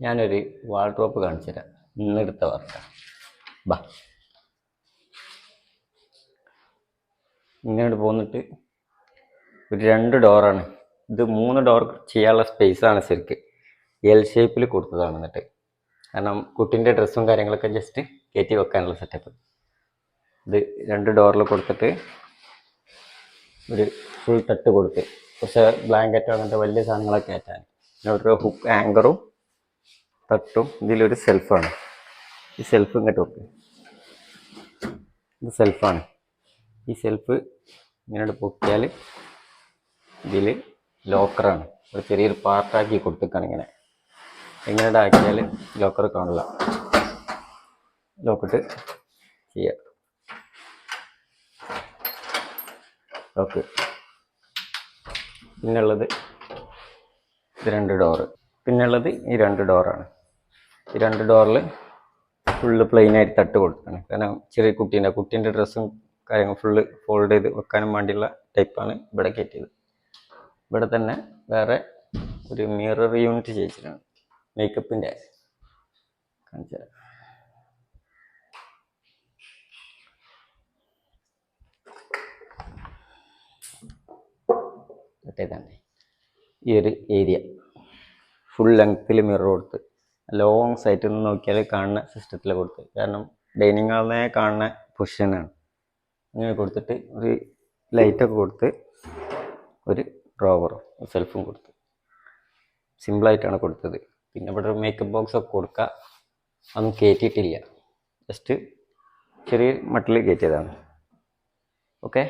ഞാനൊരു വാൾഡ്രോപ്പ് കാണിച്ചു തരാം. ഇന്നെടുത്ത വർക്കാണ്. ബാ, ഇങ്ങോട്ട് പോന്നിട്ട് ഒരു 2 ഡോറാണ് ഇത്. 3 ഡോർ ചെയ്യാനുള്ള സ്പേസാണ് ശരിക്ക്. എൽ ഷേപ്പിൽ കൊടുത്തതാണ്. എന്നിട്ട് കാരണം കുട്ടീൻ്റെ ഡ്രസ്സും കാര്യങ്ങളൊക്കെ ജസ്റ്റ് കയറ്റി വെക്കാനുള്ള സെറ്റപ്പ്. ഇത് 2 ഡോറിൽ കൊടുത്തിട്ട് ഒരു ഫുൾ തട്ട് കൊടുത്ത് പക്ഷേ ബ്ലാങ്കറ്റോ അങ്ങനത്തെ വലിയ സാധനങ്ങളൊക്കെ കയറ്റാൻ. പിന്നെ ഒരു ഹുക്ക് ആങ്കറും തട്ടും. ഇതിലൊരു സെൽഫാണ്. ഈ സെൽഫ് ഇങ്ങോട്ട് വെക്ക്. ഇത് സെൽഫാണ്. ഈ സെൽഫ് ഇങ്ങനെ പൊക്കിയാൽ ഇതിൽ ലോക്കറാണ്. ഒരു ചെറിയൊരു പാർട്ടാക്കി കൊടുത്തേക്കാണ്. ഇങ്ങനെ ആക്കിയാൽ ലോക്കർ കാണില്ല. ലോക്കിട്ട് ചെയ്യാം. ലോക്ക്. പിന്നുള്ളത് ഇത് 2 ഡോറ്. പിന്നുള്ളത് ഈ 2 ഡോറാണ്. ഈ 2 ഡോറിൽ ഫുള്ള് പ്ലെയിനായിട്ട് തട്ട് കൊടുത്താണ്. കാരണം ചെറിയ കുട്ടീൻ്റെ ഡ്രസ്സും കാര്യങ്ങൾ ഫുള്ള് ഫോൾഡ് ചെയ്ത് വെക്കാനും വേണ്ടിയുള്ള ടൈപ്പാണ് ഇവിടെ കയറ്റിയത്. ഇവിടെ തന്നെ വേറെ ഒരു മിറർ യൂണിറ്റ് ചെയ്യിച്ചിട്ടാണ്. മേക്കപ്പിൻ്റെ കാണിച്ചു തരാം. തന്നെ ഈ ഒരു ഏരിയ ഫുൾ ലെങ്ത്തിൽ മിറർ കൊടുത്ത് ലോങ് സൈറ്റിൽ നിന്ന് നോക്കിയാൽ കാണുന്ന സിസ്റ്റത്തിൽ കൊടുത്ത്. കാരണം ഡൈനിങ് ഹാളിനെ കാണുന്ന പൊസിഷനാണ്. അങ്ങനെ കൊടുത്തിട്ട് ഒരു ലൈറ്റൊക്കെ കൊടുത്ത് ഒരു ഡ്രോവറും സെൽഫും കൊടുത്ത് സിമ്പിളായിട്ടാണ് കൊടുത്തത്. പിന്നെ ഇവിടെ ഒരു മേക്കപ്പ് ബോക്സൊക്കെ കൊടുക്കുക. അതൊന്നും കയറ്റിയിട്ടില്ല. ജസ്റ്റ് ചെറിയ മട്ടിൽ കയറ്റിയതാണ്. ഓക്കെ.